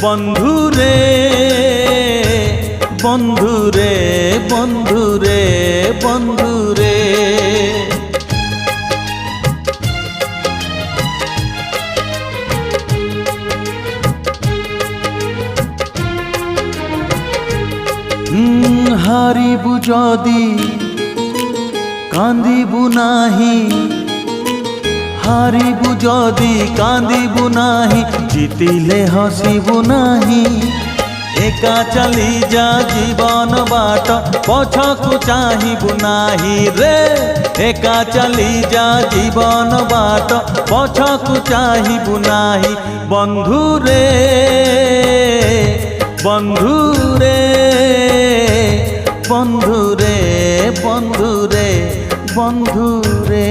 বন্ধুরে বন্ধুরে বন্ধুরে বন্ধুরে হারিবু যদি কান্দিবু নাহি, হারিবু যদি কান্দিবু নাহি, জিতিলে হসিবু নাহি। একা চালি যা জীবন বাট পছকু চাহিবু নাহি রে, একা চালি যা জীবন বাট পছকু চাহিবু নাহি। বন্ধুরে বন্ধুরে বন্ধুরে বন্ধুরে বন্ধুরে।